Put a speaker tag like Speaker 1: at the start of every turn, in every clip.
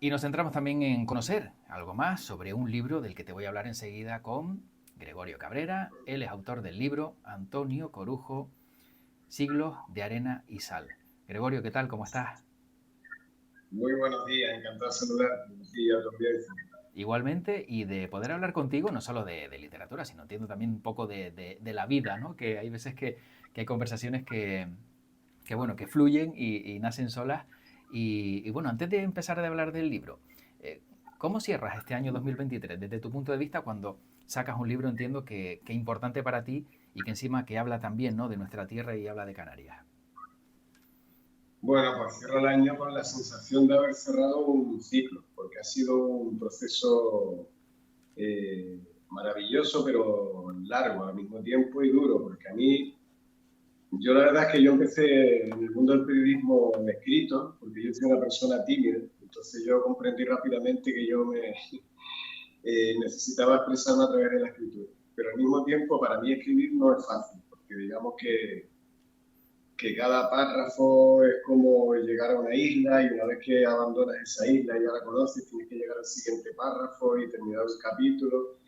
Speaker 1: Y nos centramos también en conocer algo más sobre un libro del que te voy a hablar enseguida con Gregorio Cabrera. Él es autor del libro Antonio Corujo, Siglos de Arena y Sal. Gregorio, ¿qué tal? ¿Cómo estás?
Speaker 2: Muy buenos días, encantado de saludarte. Buenos días a tu audiencia.
Speaker 1: Igualmente, y de poder hablar contigo, no solo de literatura, sino entiendo también un poco de la vida, ¿no? Que hay veces que hay conversaciones bueno, que fluyen y nacen solas. Bueno, antes de empezar a hablar del libro, eh, ¿cómo cierras este año 2023? Desde tu punto de vista, cuando sacas un libro, entiendo que es importante para ti y que encima que habla también, ¿no? De nuestra tierra y habla de Canarias.
Speaker 2: Bueno, pues cierro el año con la sensación de haber cerrado un ciclo, porque ha sido un proceso maravilloso, pero largo al mismo tiempo y duro, porque a mí, yo la verdad es que yo empecé en el mundo del periodismo escrito, porque yo soy una persona tímida, entonces yo comprendí rápidamente que yo me necesitaba expresarme a través de la escritura. Pero al mismo tiempo, para mí escribir no es fácil, porque digamos que cada párrafo es como llegar a una isla y una vez que abandonas esa isla y ya la conoces, tienes que llegar al siguiente párrafo y terminar el capítulo.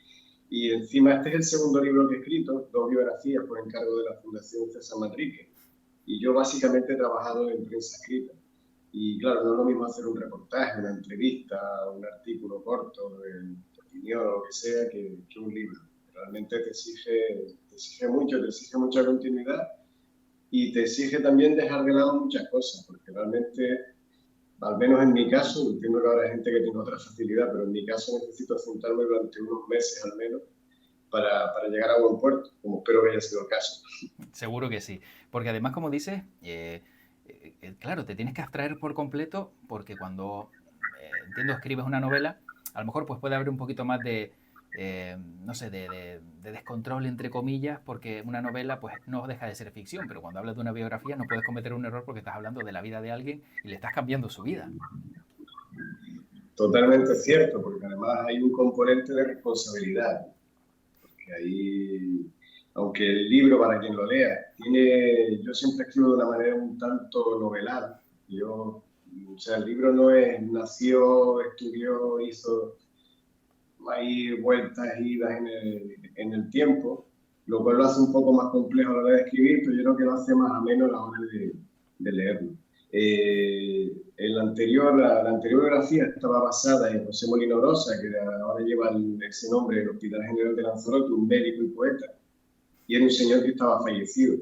Speaker 2: Y encima este es el segundo libro que he escrito, dos biografías por encargo de la Fundación César Manrique. Y yo básicamente he trabajado en prensa escrita. Y claro, no es lo mismo hacer un reportaje, una entrevista, un artículo corto de opinión o lo que sea que un libro. Realmente te exige mucho, te exige mucha continuidad y te exige también dejar de lado muchas cosas, porque realmente, al menos en mi caso, entiendo que habrá gente que tiene otra facilidad, pero en mi caso necesito sentarme durante unos meses al menos para llegar a buen puerto, como espero que haya sido el caso.
Speaker 1: Seguro que sí. Porque además, como dices, claro, te tienes que abstraer por completo porque cuando, entiendo, escribes una novela, a lo mejor pues puede haber un poquito más no sé, de descontrol entre comillas, porque una novela pues no deja de ser ficción, pero cuando hablas de una biografía no puedes cometer un error porque estás hablando de la vida de alguien y le estás cambiando su vida.
Speaker 2: Totalmente cierto, porque además hay un componente de responsabilidad, que ahí, aunque el libro, para quien lo lea, yo siempre escribo de una manera un tanto novelada. O sea, el libro no es, nació, estudió, hizo hay vueltas e idas en el tiempo, lo cual lo hace un poco más complejo a la hora de escribir, pero yo creo que lo hace más ameno a la hora de leerlo. La anterior biografía estaba basada en José Molina Rosa, que ahora lleva ese nombre del Hospital General de Lanzarote, un médico y poeta, y era un señor que estaba fallecido.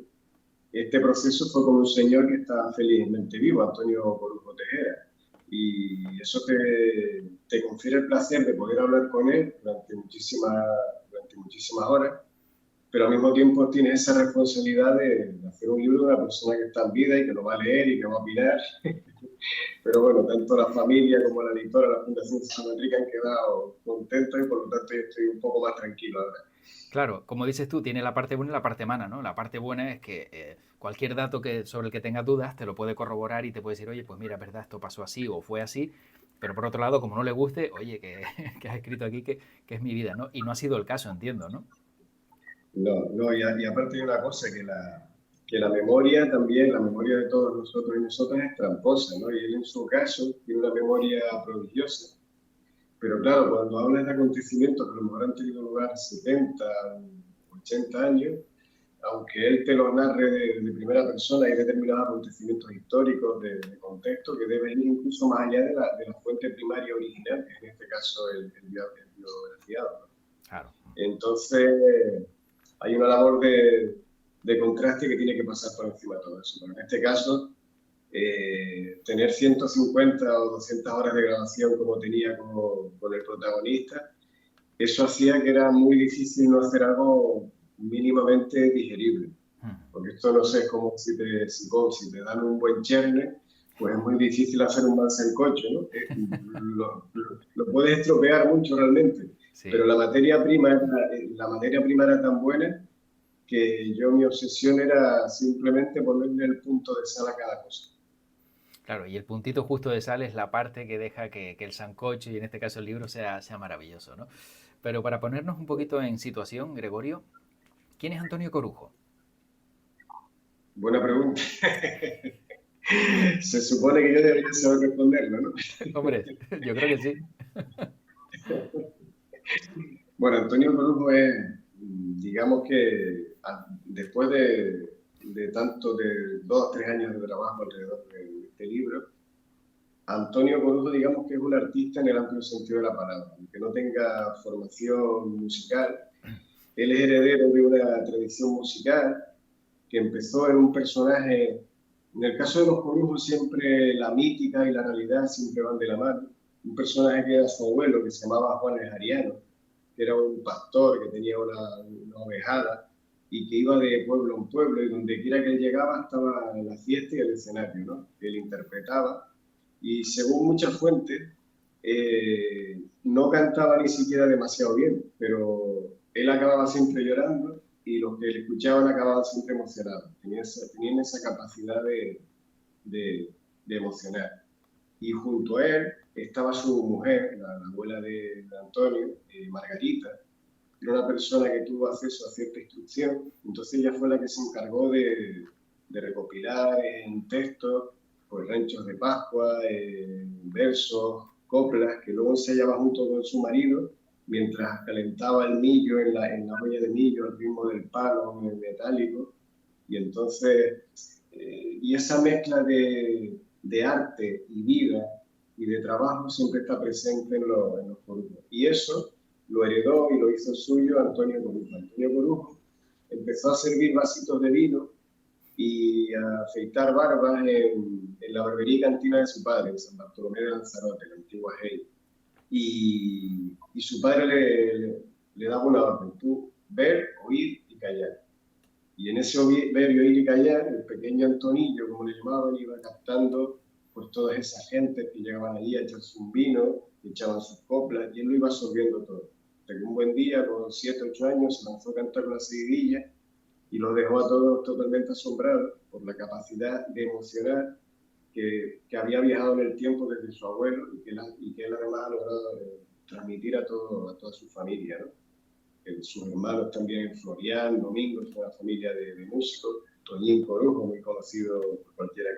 Speaker 2: Este proceso fue con un señor que está felizmente vivo, Antonio Corujo Tejera, y eso te confiere el placer de poder hablar con él durante muchísimas horas, pero al mismo tiempo tienes esa responsabilidad de hacer un libro de una persona que está en vida y que lo va a leer y que va a opinar. Pero bueno, tanto la familia como la editora, la Fundación San Enrique han quedado contentos y por lo tanto yo estoy un poco más tranquilo ahora.
Speaker 1: Claro, como dices tú, tiene la parte buena y la parte mala, ¿no? La parte buena es que cualquier dato sobre el que tengas dudas te lo puede corroborar y te puede decir, oye, pues mira, es verdad, esto pasó así o fue así, pero por otro lado, como no le guste, oye, que has escrito aquí que es mi vida, ¿no? Y no ha sido el caso, entiendo, ¿no?
Speaker 2: No, no, y aparte hay una cosa, que la memoria también, la memoria de todos nosotros y nosotras es tramposa, ¿no? Y él en su caso tiene una memoria prodigiosa. Pero claro, cuando hablas de acontecimientos que a lo mejor han tenido lugar 70, 80 años, aunque él te lo narre de primera persona, hay determinados acontecimientos históricos de contexto que deben ir incluso más allá de la fuente primaria original, que es en este caso el biografiado, ¿no?
Speaker 1: Claro.
Speaker 2: Entonces, hay una labor de contraste que tiene que pasar por encima de todo eso. Pero en este caso, tener 150 o 200 horas de grabación como tenía con el protagonista, eso hacía que era muy difícil no hacer algo mínimamente digerible. Porque esto no sé, es como si te dan un buen cherne, pues es muy difícil hacer un buen sancocho, ¿no? Lo puedes estropear mucho realmente, pero
Speaker 1: Sí.
Speaker 2: la materia prima era tan buena que mi obsesión era simplemente ponerle el punto de sal a cada cosa.
Speaker 1: Claro, y el puntito justo de sal es la parte que deja que el sancocho y en este caso el libro sea maravilloso, ¿no? Pero para ponernos un poquito en situación, Gregorio, ¿quién es Antonio Corujo?
Speaker 2: Buena pregunta. Se supone que yo debería saber responderlo, ¿no?
Speaker 1: Hombre, yo creo que sí.
Speaker 2: Bueno, Antonio Corujo es, digamos que después de tanto de 2 o 3 años de trabajo alrededor de este libro, Antonio Corujo, digamos que es un artista en el amplio sentido de la palabra, aunque no tenga formación musical. Él es heredero de una tradición musical que empezó en un personaje. En el caso de los Corujos, siempre la mítica y la realidad siempre van de la mano. Un personaje que era su abuelo, que se llamaba Juan el Jariano, que era un pastor que tenía una ovejada y que iba de pueblo en pueblo, y donde quiera que él llegaba estaba la fiesta y el escenario, ¿no? Que él interpretaba. Y según muchas fuentes, no cantaba ni siquiera demasiado bien, pero él acababa siempre llorando y los que le escuchaban acababan siempre emocionados. Tenían esa capacidad de, de emocionar. Y junto a él estaba su mujer, la abuela de Antonio, Margarita. Era una persona que tuvo acceso a cierta instrucción, entonces ella fue la que se encargó de recopilar en textos pues, ranchos de Pascua, versos, coplas, que luego ensayaba junto con su marido mientras calentaba el millo en la olla de millo al ritmo del palo metálico. Y entonces, y esa mezcla de arte y vida y de trabajo siempre está presente en los Corujos. Y eso lo heredó y lo hizo suyo Antonio Corujo. Antonio Corujo empezó a servir vasitos de vino y a afeitar barbas en la barbería y cantina de su padre, en San Bartolomé de Lanzarote, la antigua Hey. Y su padre le daba una orden: tú ver, oír y callar. Y en ese ver y oír y callar, el pequeño Antonillo, como le llamaban, iba captando pues todas esas gentes que llegaban allí a echarse un vino, echaban sus coplas, y él lo iba absorbiendo todo. Hasta que un buen día, con 7 8 años, se lanzó a cantar una seguidilla y lo dejó a todos totalmente asombrados por la capacidad de emocionar que había viajado en el tiempo desde su abuelo y que él además ha logrado transmitir a toda su familia, ¿no? Sus hermanos también, Florian, Domingo, es una familia de músicos, Toñín Corujo, muy conocido por cualquiera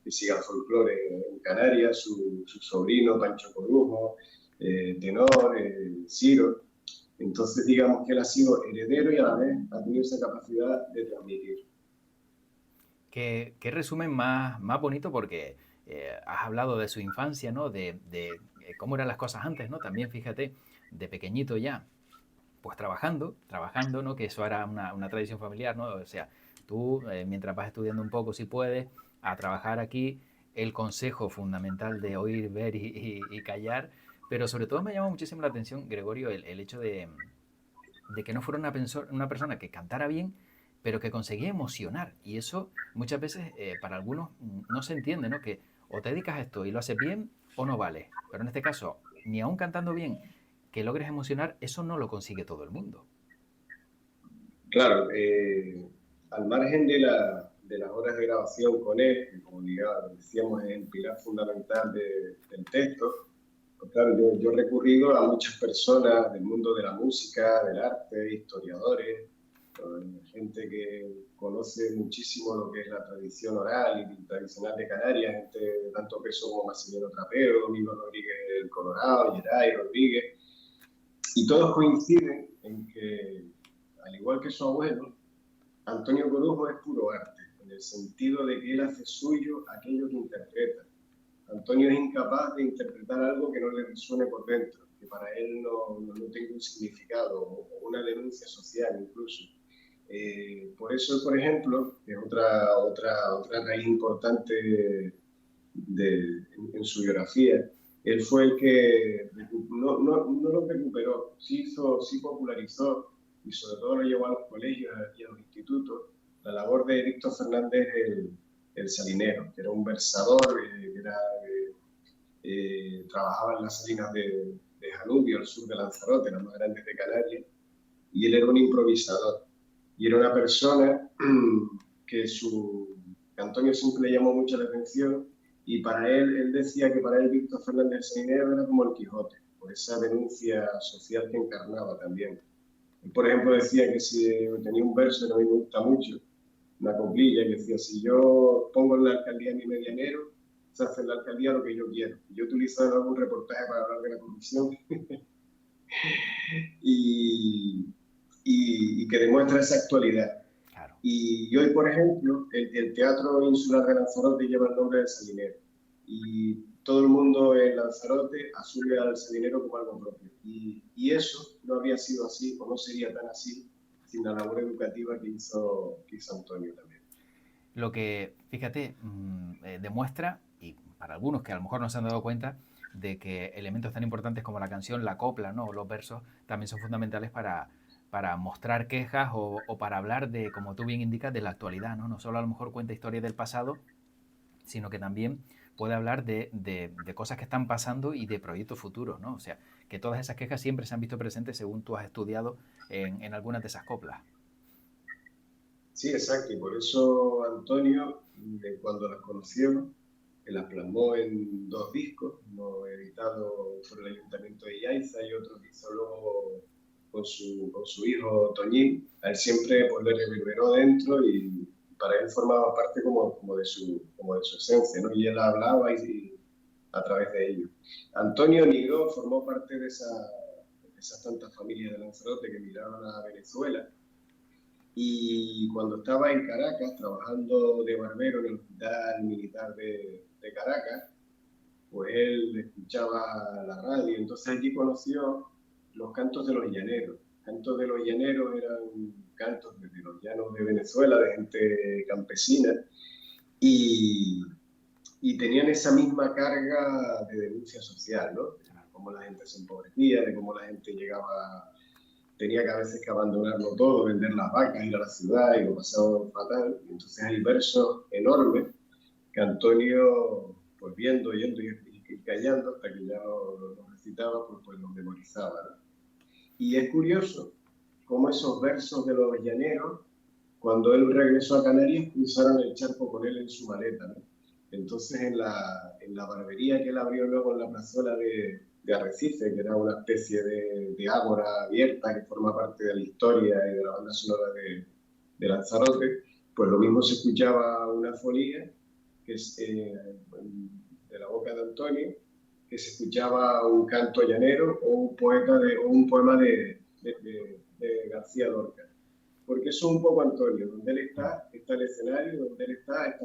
Speaker 2: que siga el folclore en Canarias, su sobrino Pancho Corujo, tenor, Ciro. Entonces digamos que él ha sido heredero y a la vez ha tenido esa capacidad de transmitir.
Speaker 1: Qué resumen más bonito porque has hablado de su infancia, ¿no? De cómo eran las cosas antes, ¿no? También fíjate, de pequeñito ya, pues trabajando, ¿no? Que eso era una tradición familiar, ¿no? O sea, tú mientras vas estudiando un poco, si puedes, a trabajar aquí, el consejo fundamental de oír, ver y callar, pero sobre todo me llama muchísimo la atención, Gregorio, el hecho de que no fuera una persona que cantara bien, pero que conseguía emocionar. Y eso muchas veces para algunos no se entiende, ¿no? Que o te dedicas a esto y lo haces bien o no vale. Pero en este caso, ni aún cantando bien, que logres emocionar, eso no lo consigue todo el mundo.
Speaker 2: Claro, al margen de las horas de grabación con él, que como decíamos es el pilar fundamental del texto, pues claro, yo he recurrido a muchas personas del mundo de la música, del arte, historiadores, gente que conoce muchísimo lo que es la tradición oral y tradicional de Canarias, gente de tanto peso como Maximiliano Trapero, Domingo Rodríguez del Colorado, Geray Rodríguez, y todos coinciden en que, al igual que su abuelo, Antonio Corujo es puro arte, en el sentido de que él hace suyo aquello que interpreta. Antonio es incapaz de interpretar algo que no le resuene por dentro, que para él no tenga un significado o una denuncia social incluso. Por eso, por ejemplo, que es otra raíz importante en su biografía, él fue el que no lo recuperó, sí popularizó y sobre todo lo llevó a los colegios y a los institutos la labor de Víctor Fernández el Salinero, que era un versador, trabajaba en las salinas de Janubio, al sur de Lanzarote, las más grandes de Canarias, y él era un improvisador. Y era una persona que Antonio siempre le llamó mucho la atención, y para él decía que para él Víctor Fernández Salinero era como el Quijote, por esa denuncia social que encarnaba también. Él, por ejemplo, decía que si tenía un verso que a mí me gusta mucho, una coplilla que decía, si yo pongo en la alcaldía mi medianero, se hace en la alcaldía lo que yo quiero. Yo utilizo en algún reportaje para hablar de la corrupción y, y que demuestra esa actualidad.
Speaker 1: Claro.
Speaker 2: Y hoy, por ejemplo, el Teatro Insular de Lanzarote lleva el nombre del Salinero. Y todo el mundo en Lanzarote asume al Salinero como algo propio. Y eso no habría sido así, o no sería tan así, sin la labor educativa que hizo Antonio también.
Speaker 1: Lo que, fíjate, demuestra, y para algunos que a lo mejor no se han dado cuenta, de que elementos tan importantes como la canción, la copla, ¿no? O los versos también son fundamentales para mostrar quejas o para hablar de, como tú bien indicas, de la actualidad, ¿no? No solo a lo mejor cuenta historias del pasado, sino que también puede hablar de cosas que están pasando y de proyectos futuros, ¿no? O sea, que todas esas quejas siempre se han visto presentes según tú has estudiado en algunas de esas coplas.
Speaker 2: Sí, exacto. Y por eso Antonio, cuando las conoció, las plasmó en 2 discos, uno editado por el Ayuntamiento de Yaiza y otro que hizo luego con su hijo Toñín. A él siempre pues, le reverberó dentro y para él formaba parte como de su esencia, ¿no? Y él hablaba y a través de ello. Antonio Nigro formó parte de esas tantas familias de Lanzarote que emigraron a Venezuela. Y cuando estaba en Caracas, trabajando de barbero en el Hospital Militar de Caracas, pues él escuchaba la radio. Entonces allí conoció los cantos de los llaneros. Cantos de los llaneros eran cantos de los llanos de Venezuela, de gente campesina, y, y tenían esa misma carga de denuncia social, ¿no? De cómo la gente se empobrecía, de cómo la gente llegaba, tenía que a veces que abandonarlo todo, vender las vacas, ir a la ciudad y lo pasaba fatal. Y entonces hay versos enormes que Antonio, pues viendo, oyendo y callando hasta que ya los recitaba, pues los memorizaba, ¿no? Y es curioso cómo esos versos de los llaneros, cuando él regresó a Canarias, cruzaron el charco con él en su maleta, ¿no? Entonces en la barbería que él abrió luego en la plazuela de Arrecife, que era una especie de ágora abierta que forma parte de la historia y de la banda sonora de Lanzarote, pues lo mismo se escuchaba una folía que es de la boca de Antonio, que se escuchaba un canto llanero o un poema de García Lorca. Porque eso es un poco Antonio, donde él está el escenario, donde él está la...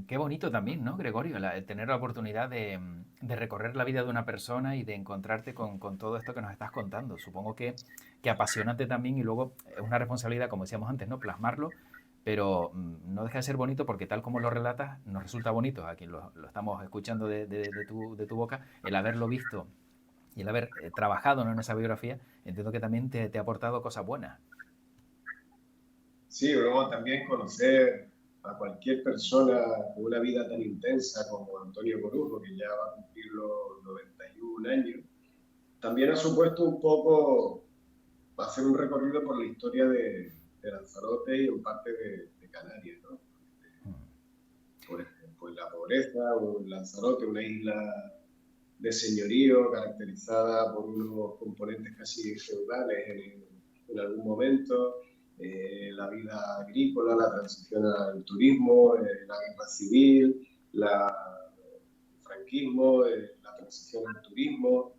Speaker 1: Qué bonito también, ¿no, Gregorio? El tener la oportunidad de recorrer la vida de una persona y de encontrarte con todo esto que nos estás contando. Supongo que apasionante también y luego es una responsabilidad, como decíamos antes, ¿no? Plasmarlo, pero no deja de ser bonito porque tal como lo relatas, nos resulta bonito a quien lo estamos escuchando de tu boca, el haberlo visto y el haber trabajado, ¿no? En esa biografía, entiendo que también te ha aportado cosas buenas.
Speaker 2: Sí, luego también conocer a cualquier persona con una vida tan intensa como Antonio Corujo, que ya va a cumplir los 91 años, también ha supuesto un poco hacer un recorrido por la historia de Lanzarote y en parte de Canarias, ¿no? Por ejemplo, la pobreza, o Lanzarote, una isla de señorío caracterizada por unos componentes casi feudales en algún momento, la vida agrícola, la transición al turismo, la guerra civil, el franquismo, la transición al turismo.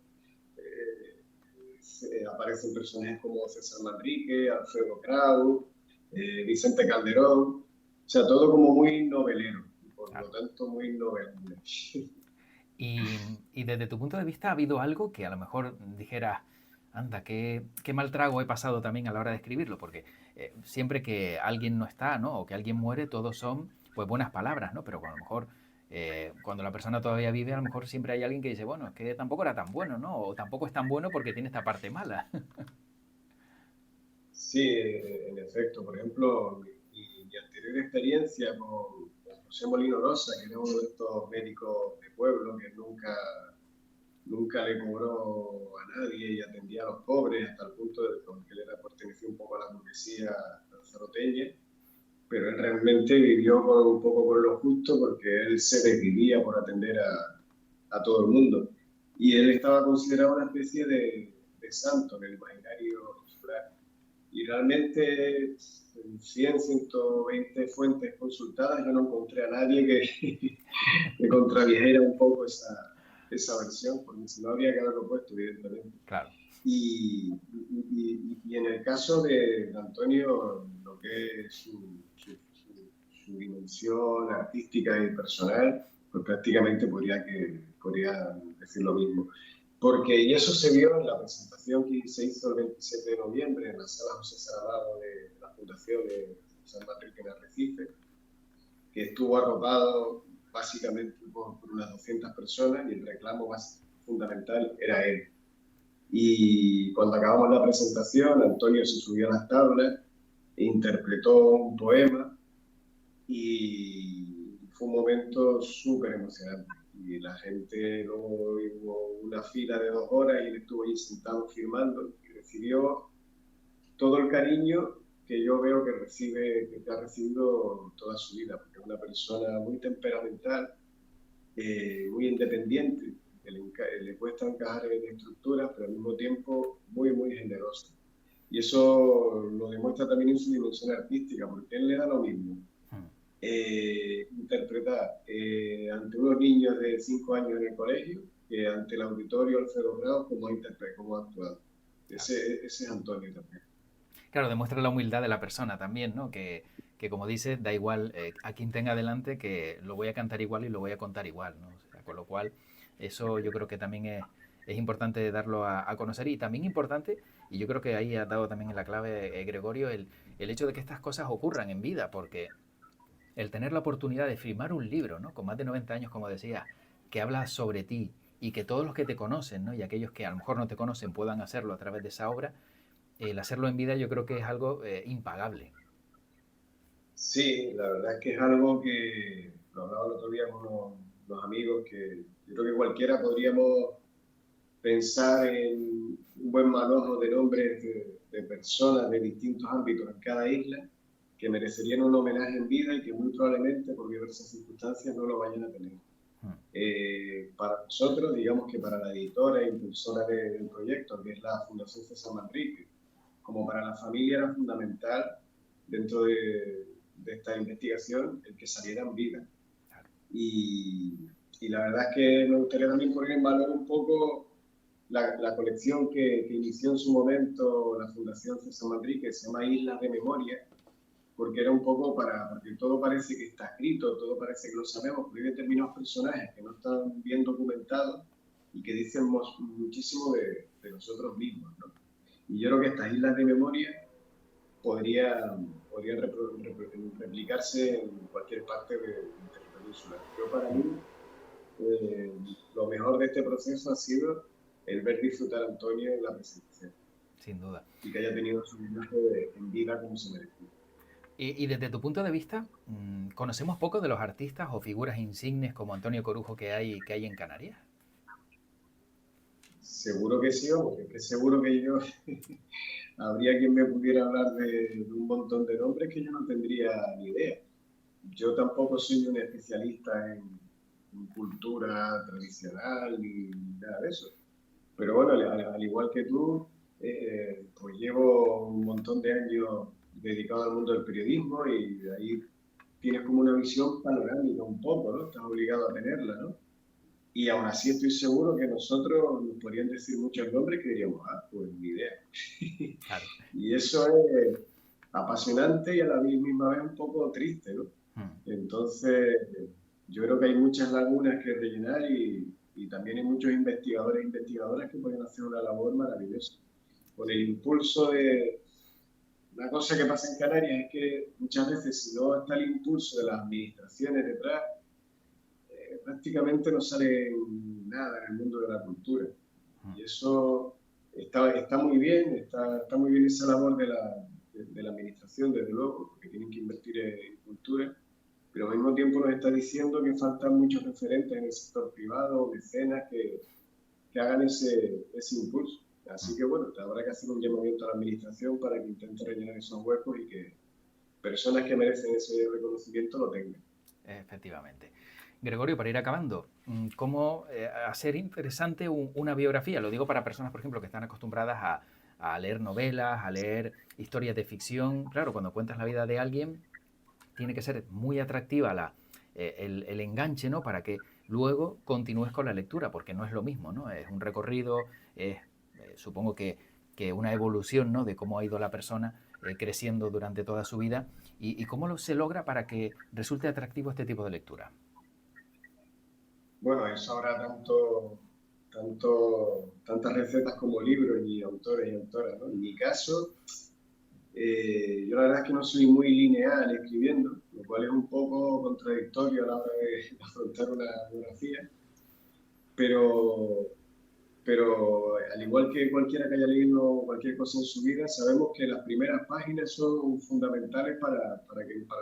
Speaker 2: Aparecen personajes como César Manrique, Alfredo Kraus, Vicente Calderón, o sea, todo como muy novelero, y por
Speaker 1: Claro.
Speaker 2: lo tanto muy novelable.
Speaker 1: Y desde tu punto de vista, ¿ha habido algo que a lo mejor dijeras, anda, qué mal trago he pasado también a la hora de escribirlo? Porque siempre que alguien no está, ¿no? O que alguien muere, todos son pues buenas palabras, ¿no? Pero a lo mejor cuando la persona todavía vive, a lo mejor siempre hay alguien que dice, bueno, es que tampoco era tan bueno, ¿no? O tampoco es tan bueno porque tiene esta parte mala.
Speaker 2: Sí, en efecto. Por ejemplo, mi anterior experiencia con José Molino Rosa, que era uno de estos médicos de pueblo que nunca le cobró a nadie y atendía a los pobres hasta el punto de que él pertenecía un poco a la burguesía lanzaroteña, pero él realmente vivió un poco con lo justo porque él se desvivía por atender a todo el mundo. Y él estaba considerado una especie de santo en el imaginario popular. y realmente en 100, 120 fuentes consultadas yo no encontré a nadie que contradijera un poco esa versión, porque si no habría que haberlo puesto, evidentemente.
Speaker 1: Claro.
Speaker 2: Y en el caso de Antonio, lo que es su dimensión artística y personal, pues prácticamente podría decir lo mismo. Y eso se vio en la presentación que se hizo el 27 de noviembre en la sala José Saramago de la Fundación de San Patrick en Arrecife, que estuvo arropado básicamente por unas 200 personas y el reclamo más fundamental era él. Y cuando acabamos la presentación, Antonio se subió a las tablas e interpretó un poema y fue un momento súper emocionante. Y la gente, luego hubo una fila de 2 horas y él estuvo ahí sentado firmando y recibió todo el cariño que yo veo que ha recibido toda su vida, porque es una persona muy temperamental, muy independiente, le cuesta encajar en estructuras, pero al mismo tiempo muy, muy generoso. Y eso lo demuestra también en su dimensión artística, porque él le da lo mismo. Interpretar ante unos niños de 5 años en el colegio que ante el auditorio Alfredo Grau como ha actuado. Ese es Antonio también.
Speaker 1: Claro, demuestra la humildad de la persona también, ¿no? Que como dices, da igual a quien tenga delante, que lo voy a cantar igual y lo voy a contar igual, ¿no? O sea, con lo cual, eso yo creo que también es importante darlo a conocer y también importante, y yo creo que ahí ha dado también en la clave Gregorio, el hecho de que estas cosas ocurran en vida, porque el tener la oportunidad de firmar un libro, ¿no? Con más de 90 años, como decía, que habla sobre ti y que todos los que te conocen, ¿no? Y aquellos que a lo mejor no te conocen puedan hacerlo a través de esa obra, el hacerlo en vida yo creo que es algo impagable.
Speaker 2: Sí, la verdad es que es algo que lo hablaba el otro día con unos amigos que yo creo que cualquiera podríamos pensar en un buen manojo de nombres de personas de distintos ámbitos en cada isla que merecerían un homenaje en vida y que muy probablemente por diversas circunstancias no lo vayan a tener. Para nosotros, digamos que para la editora e impulsora del proyecto, que es la Fundación César Manrique, como para la familia era fundamental dentro de esta investigación el que salieran vida. Y la verdad es que me gustaría también poner en valor un poco la colección que inició en su momento la Fundación César Manrique, que se llama Islas de Memoria, porque era un poco porque todo parece que está escrito, todo parece que lo sabemos, pero hay determinados personajes que no están bien documentados y que dicen muchísimo de nosotros mismos, ¿no? Y yo creo que estas islas de memoria podrían replicarse en cualquier parte del territorio insular. Yo para mí, lo mejor de este proceso ha sido el ver disfrutar a Antonio en la presentación.
Speaker 1: Sin duda.
Speaker 2: Y que haya tenido su homenaje en vida como se merecía.
Speaker 1: Y desde tu punto de vista, ¿conocemos poco de los artistas o figuras insignes como Antonio Corujo que hay en Canarias?
Speaker 2: Seguro que sí, porque es que seguro que yo habría quien me pudiera hablar de un montón de nombres que yo no tendría ni idea. Yo tampoco soy un especialista en cultura tradicional ni nada de eso. Pero bueno, al igual que tú, pues llevo un montón de años dedicado al mundo del periodismo y de ahí tienes como una visión panorámica un poco, ¿no? Estás obligado a tenerla, ¿no? Y aún así estoy seguro que nosotros nos podrían decir muchos nombres que diríamos, pues ni idea.
Speaker 1: Claro.
Speaker 2: Y eso es apasionante y a la misma vez un poco triste, ¿no? Entonces, yo creo que hay muchas lagunas que rellenar y también hay muchos investigadores e investigadoras que pueden hacer una labor maravillosa. Con el impulso de... Una cosa que pasa en Canarias es que muchas veces si no está el impulso de las administraciones detrás, prácticamente no sale nada en el mundo de la cultura. Y eso está muy bien, está muy bien esa labor de la administración, desde luego, porque tienen que invertir en cultura, pero al mismo tiempo nos está diciendo que faltan muchos referentes en el sector privado, mecenas, que hagan ese impulso. Así que bueno, habrá que hacer un llamamiento a la administración para que intente rellenar esos huecos y que personas que merecen ese reconocimiento lo tengan.
Speaker 1: Efectivamente. Gregorio, para ir acabando, ¿cómo hacer interesante una biografía? Lo digo para personas, por ejemplo, que están acostumbradas a leer novelas, a leer historias de ficción. Claro, cuando cuentas la vida de alguien, tiene que ser muy atractiva el enganche, ¿no? Para que luego continúes con la lectura, porque no es lo mismo, ¿no? Es un recorrido, es supongo que una evolución, ¿no? De cómo ha ido la persona creciendo durante toda su vida y cómo se logra para que resulte atractivo este tipo de lectura.
Speaker 2: Bueno, eso habrá tantas recetas como libros y autores y autoras, ¿no? En mi caso, yo la verdad es que no soy muy lineal escribiendo, lo cual es un poco contradictorio a la hora de afrontar una biografía, pero, pero al igual que cualquiera que haya leído cualquier cosa en su vida, sabemos que las primeras páginas son fundamentales para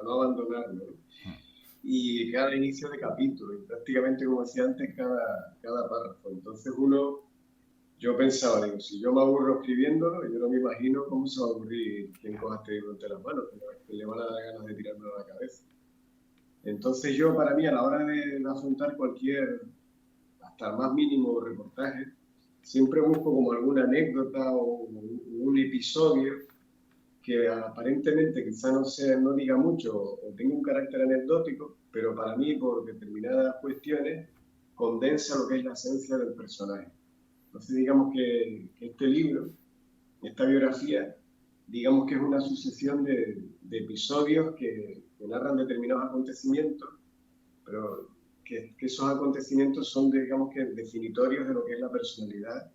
Speaker 2: no abandonarlo, ¿no? Y cada inicio de capítulo, y prácticamente, como decía antes, cada párrafo. Entonces yo pensaba, digo, si yo me aburro escribiéndolo, yo no me imagino cómo se va a aburrir quien coja este libro entre las manos, que le van a dar ganas de tirármelo a la cabeza. Entonces yo, para mí, a la hora de afrontar cualquier, hasta el más mínimo reportaje, siempre busco como alguna anécdota o un episodio que aparentemente quizá no diga mucho o tenga un carácter anecdótico, pero para mí, por determinadas cuestiones, condensa lo que es la esencia del personaje. Entonces, digamos que este libro, esta biografía, digamos que es una sucesión de episodios que narran determinados acontecimientos, pero que esos acontecimientos son, digamos que, definitorios de lo que es la personalidad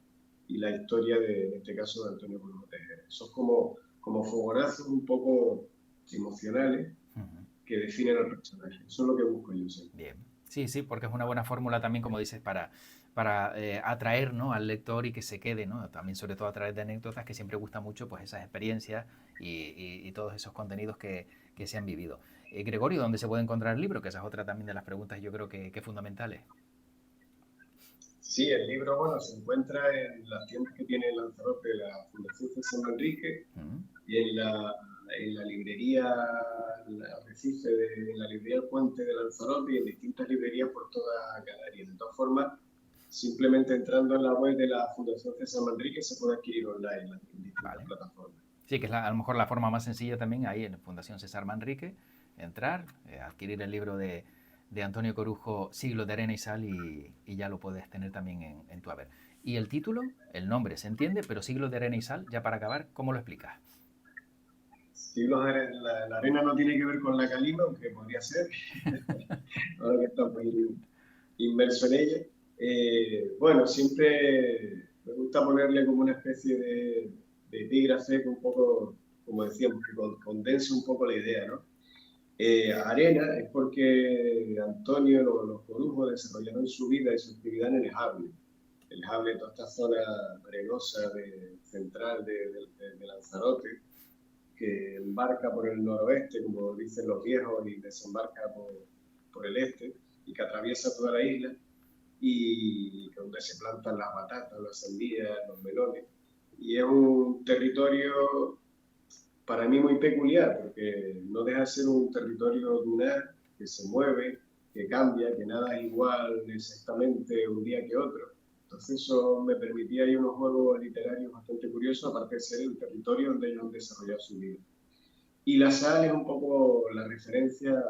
Speaker 2: y la historia en este caso, de Antonio Curro Tejera. Eso es como fogonazos un poco emocionales que definen al personaje. Eso es lo que busco yo siempre.
Speaker 1: Bien. Sí, sí, porque es una buena fórmula también, como dices, para atraer, ¿no? Al lector y que se quede, ¿no? También sobre todo a través de anécdotas que siempre gusta mucho pues esas experiencias y todos esos contenidos que se han vivido. Gregorio, ¿dónde se puede encontrar el libro? Que esa es otra también de las preguntas yo creo que fundamentales.
Speaker 2: Sí, el libro, bueno, se encuentra en las tiendas que tiene Lanzarote de la Fundación César Manrique y en la librería Arrecife, en la librería El Puente de Lanzarote y en distintas librerías por toda Canarias. De todas formas, simplemente entrando en la web de la Fundación César Manrique se puede adquirir online en distintas
Speaker 1: Vale.
Speaker 2: plataformas.
Speaker 1: Sí, que es a lo mejor la forma más sencilla también ahí en Fundación César Manrique, entrar, adquirir el libro de Antonio Corujo, Siglos de Arena y Sal, y ya lo puedes tener también en tu haber. Y el título, el nombre se entiende, pero Siglos de Arena y Sal, ya para acabar, ¿cómo lo explicas?
Speaker 2: Siglos de la arena no tiene que ver con la calima, aunque podría ser, ahora que estamos inmerso en ella. Bueno, siempre me gusta ponerle como una especie de epígrafe que un poco, como decíamos, que condense un poco la idea, ¿no? Arena es porque Antonio los Corujos desarrollaron su vida y su actividad en el Jable, toda esta zona arenosa central de Lanzarote, que embarca por el noroeste, como dicen los viejos, y desembarca por el este, y que atraviesa toda la isla, y donde se plantan las batatas, las sandías, los melones. Y es un territorio para mí muy peculiar, porque no deja de ser un territorio dunar que se mueve, que cambia, que nada es igual exactamente un día que otro. Entonces eso me permitía ahí unos juegos literarios bastante curiosos, aparte de ser el territorio donde ellos han desarrollado su vida. Y la sal es un poco la referencia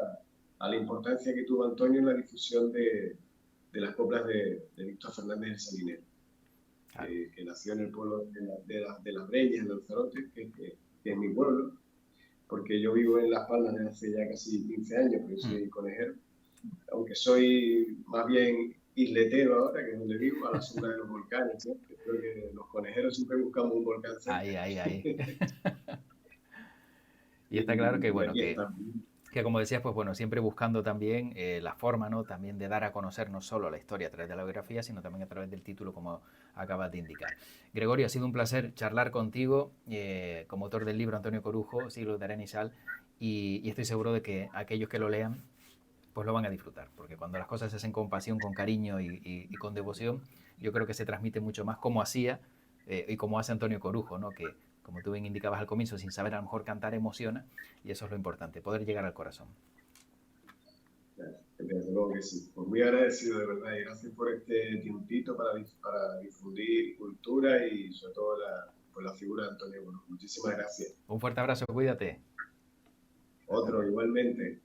Speaker 2: a la importancia que tuvo Antonio en la difusión de las coplas de Víctor Fernández el Salinero,
Speaker 1: Claro.
Speaker 2: que nació en el pueblo de Las Breñas, en Lanzarote, que es mi pueblo, porque yo vivo en Las Palmas desde hace ya casi 15 años, porque soy conejero, aunque soy más bien isletero ahora, que es donde vivo, a la sombra de los volcanes. ¿Sí? Creo que los conejeros siempre buscamos un volcán cerca.
Speaker 1: Ahí, ahí, ahí. Y está claro que,
Speaker 2: y
Speaker 1: bueno,
Speaker 2: aquí estamos.
Speaker 1: que como decías, pues bueno, siempre buscando también la forma, ¿no? También de dar a conocer no solo la historia a través de la biografía, sino también a través del título, como acabas de indicar. Gregorio, ha sido un placer charlar contigo, como autor del libro Antonio Corujo, Siglos de Arena y Sal, y estoy seguro de que aquellos que lo lean, pues lo van a disfrutar, porque cuando las cosas se hacen con pasión, con cariño y con devoción, yo creo que se transmite mucho más como hacía y como hace Antonio Corujo, ¿no? Que, como tú bien indicabas al comienzo, sin saber a lo mejor cantar emociona, y eso es lo importante, poder llegar al corazón.
Speaker 2: Desde luego que sí. Pues muy agradecido de verdad y gracias por este tiempito para difundir cultura y sobre todo la figura de Antonio Bono. Muchísimas gracias.
Speaker 1: Un fuerte abrazo, cuídate.
Speaker 2: Otro igualmente.